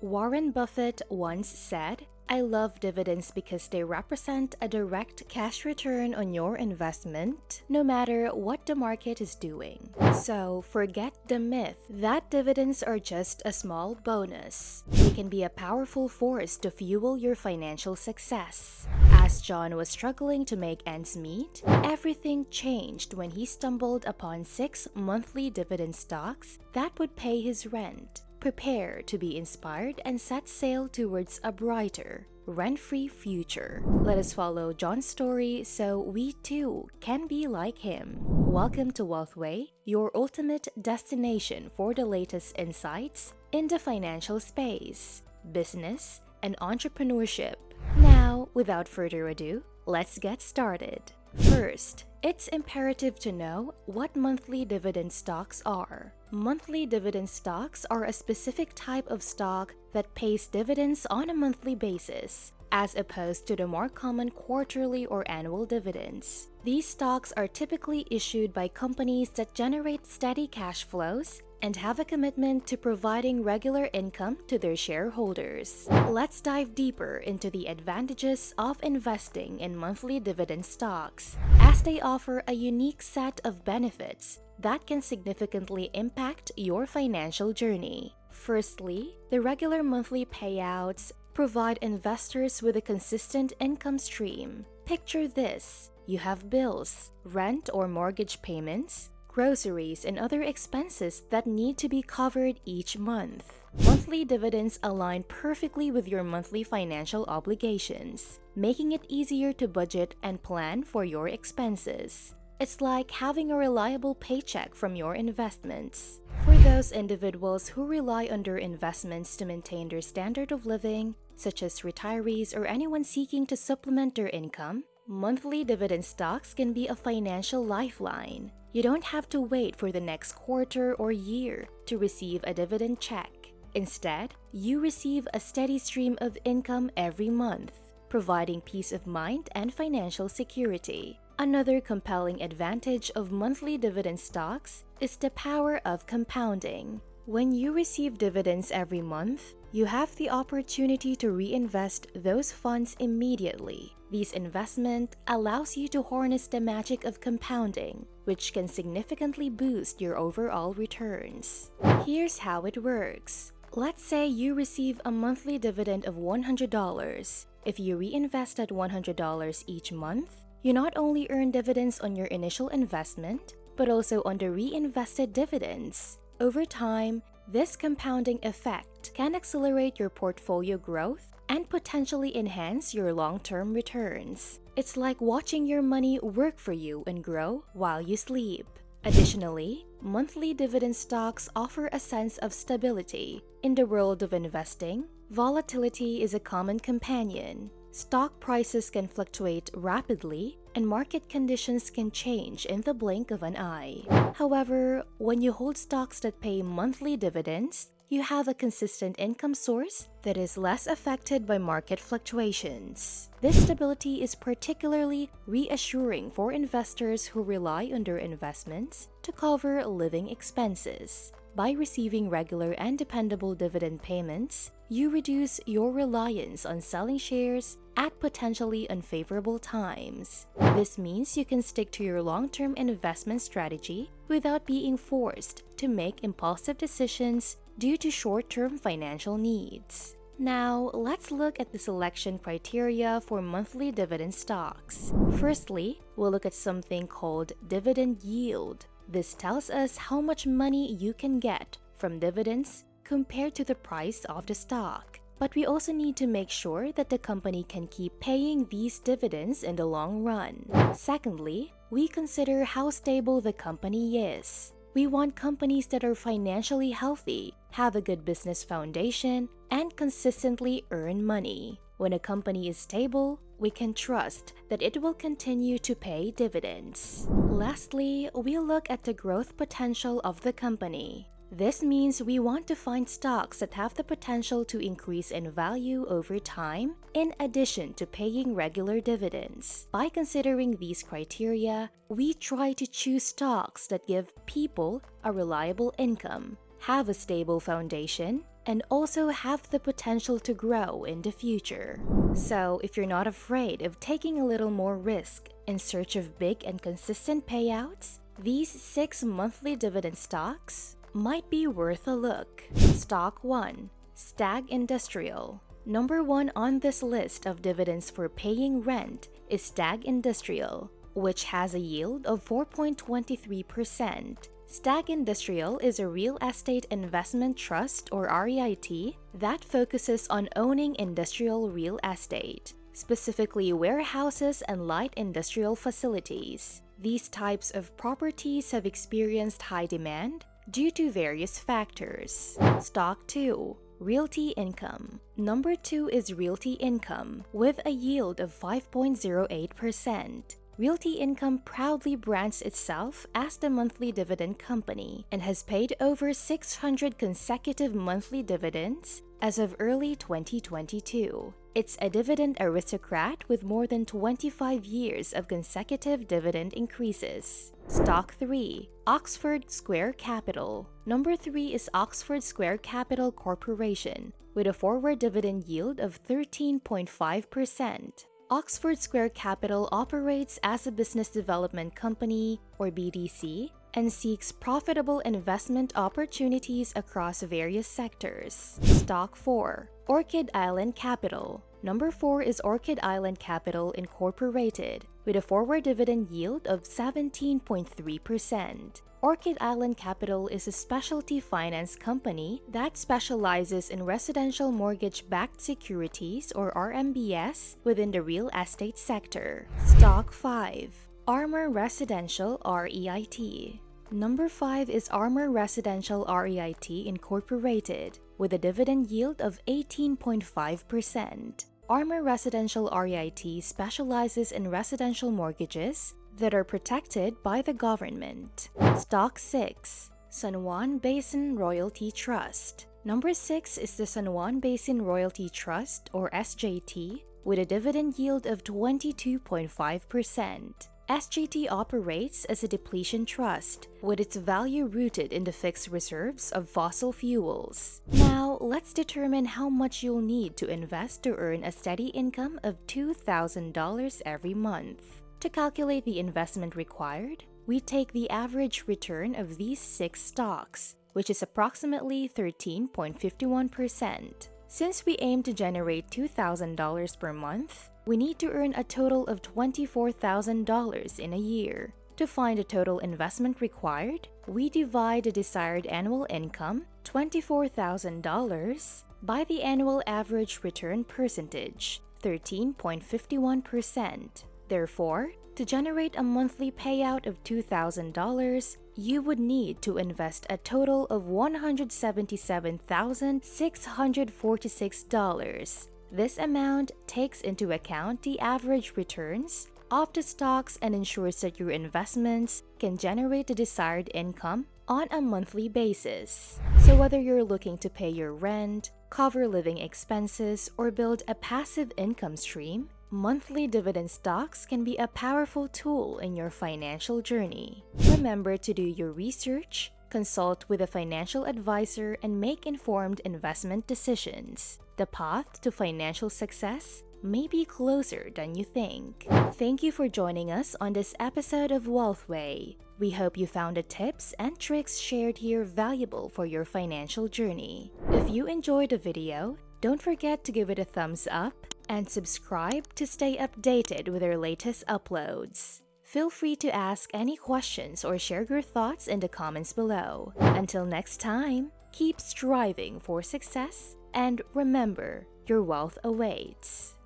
Warren Buffett once said, "I love dividends because they represent a direct cash return on your investment, no matter what the market is doing." So forget the myth that dividends are just a small bonus. They can be a powerful force to fuel your financial success. As John was struggling to make ends meet, everything changed when he stumbled upon 6 monthly dividend stocks that would pay his rent. Prepare to be inspired and set sail towards a brighter, rent-free future. Let us follow John's story so we too can be like him. Welcome to Wealthway, your ultimate destination for the latest insights in the financial space, business, and entrepreneurship. Now, without further ado, let's get started. First, it's imperative to know what monthly dividend stocks are. Monthly dividend stocks are a specific type of stock that pays dividends on a monthly basis, as opposed to the more common quarterly or annual dividends. These stocks are typically issued by companies that generate steady cash flows and have a commitment to providing regular income to their shareholders. Let's dive deeper into the advantages of investing in monthly dividend stocks, as they offer a unique set of benefits that can significantly impact your financial journey. Firstly, the regular monthly payouts provide investors with a consistent income stream. Picture this: you have bills, rent or mortgage payments, groceries, and other expenses that need to be covered each month. Monthly dividends align perfectly with your monthly financial obligations, making it easier to budget and plan for your expenses. It's like having a reliable paycheck from your investments. For those individuals who rely on their investments to maintain their standard of living, such as retirees or anyone seeking to supplement their income, monthly dividend stocks can be a financial lifeline. You don't have to wait for the next quarter or year to receive a dividend check. Instead, you receive a steady stream of income every month, providing peace of mind and financial security. Another compelling advantage of monthly dividend stocks is the power of compounding. When you receive dividends every month, you have the opportunity to reinvest those funds immediately. This investment allows you to harness the magic of compounding, which can significantly boost your overall returns. Here's how it works. Let's say you receive a monthly dividend of $100. If you reinvest at $100 each month, you not only earn dividends on your initial investment, but also on the reinvested dividends. Over time, this compounding effect can accelerate your portfolio growth and potentially enhance your long-term returns. It's like watching your money work for you and grow while you sleep. Additionally, monthly dividend stocks offer a sense of stability. In the world of investing, volatility is a common companion. Stock prices can fluctuate rapidly, and market conditions can change in the blink of an eye. However, when you hold stocks that pay monthly dividends, you have a consistent income source that is less affected by market fluctuations. This stability is particularly reassuring for investors who rely on their investments to cover living expenses. By receiving regular and dependable dividend payments, you reduce your reliance on selling shares at potentially unfavorable times. This means you can stick to your long-term investment strategy without being forced to make impulsive decisions due to short-term financial needs. Now, let's look at the selection criteria for monthly dividend stocks. Firstly, we'll look at something called dividend yield. This tells us how much money you can get from dividends compared to the price of the stock. But we also need to make sure that the company can keep paying these dividends in the long run. Secondly, we consider how stable the company is. We want companies that are financially healthy, have a good business foundation, and consistently earn money. When a company is stable, we can trust that it will continue to pay dividends. Lastly, we look at the growth potential of the company. This means we want to find stocks that have the potential to increase in value over time, in addition to paying regular dividends. By considering these criteria, we try to choose stocks that give people a reliable income, have a stable foundation, and also have the potential to grow in the future. So, if you're not afraid of taking a little more risk in search of big and consistent payouts, these 6 monthly dividend stocks might be worth a look. Stock 1. Stag Industrial. Number 1 on this list of dividends for paying rent is Stag Industrial, which has a yield of 4.23%. Stag Industrial is a real estate investment trust or REIT that focuses on owning industrial real estate, specifically warehouses and light industrial facilities. These types of properties have experienced high demand due to various factors. Stock 2. Realty Income. Number 2 is Realty Income with a yield of 5.08%. Realty Income proudly brands itself as the monthly dividend company and has paid over 600 consecutive monthly dividends as of early 2022. It's a dividend aristocrat with more than 25 years of consecutive dividend increases. Stock 3. Oxford Square Capital. Number 3 is Oxford Square Capital Corporation with a forward dividend yield of 13.5%. Oxford Square Capital operates as a business development company, or BDC, and seeks profitable investment opportunities across various sectors. Stock 4. Orchid Island Capital. Number 4 is Orchid Island Capital Incorporated, with a forward dividend yield of 17.3%. Orchid Island Capital is a specialty finance company that specializes in residential mortgage-backed securities or RMBS within the real estate sector. Stock 5. Armor Residential REIT. Number 5 is Armor Residential REIT Incorporated with a dividend yield of 18.5%. Armor Residential REIT specializes in residential mortgages that are protected by the government. Stock 6. San Juan Basin Royalty Trust. Number 6 is the San Juan Basin Royalty Trust, or SJT, with a dividend yield of 22.5%. SJT operates as a depletion trust, with its value rooted in the fixed reserves of fossil fuels. Now, let's determine how much you'll need to invest to earn a steady income of $2,000 every month. To calculate the investment required, we take the average return of these 6 stocks, which is approximately 13.51%. Since we aim to generate $2,000 per month, we need to earn a total of $24,000 in a year. To find the total investment required, we divide the desired annual income, $24,000, by the annual average return percentage, 13.51%. Therefore, to generate a monthly payout of $2,000, you would need to invest a total of $177,646. This amount takes into account the average returns of the stocks and ensures that your investments can generate the desired income on a monthly basis. So whether you're looking to pay your rent, cover living expenses, or build a passive income stream, monthly dividend stocks can be a powerful tool in your financial journey. Remember to do your research, consult with a financial advisor, and make informed investment decisions. The path to financial success may be closer than you think. Thank you for joining us on this episode of Wealthway. We hope you found the tips and tricks shared here valuable for your financial journey. If you enjoyed the video, don't forget to give it a thumbs up and subscribe to stay updated with our latest uploads. Feel free to ask any questions or share your thoughts in the comments below. Until next time, keep striving for success and remember, your wealth awaits.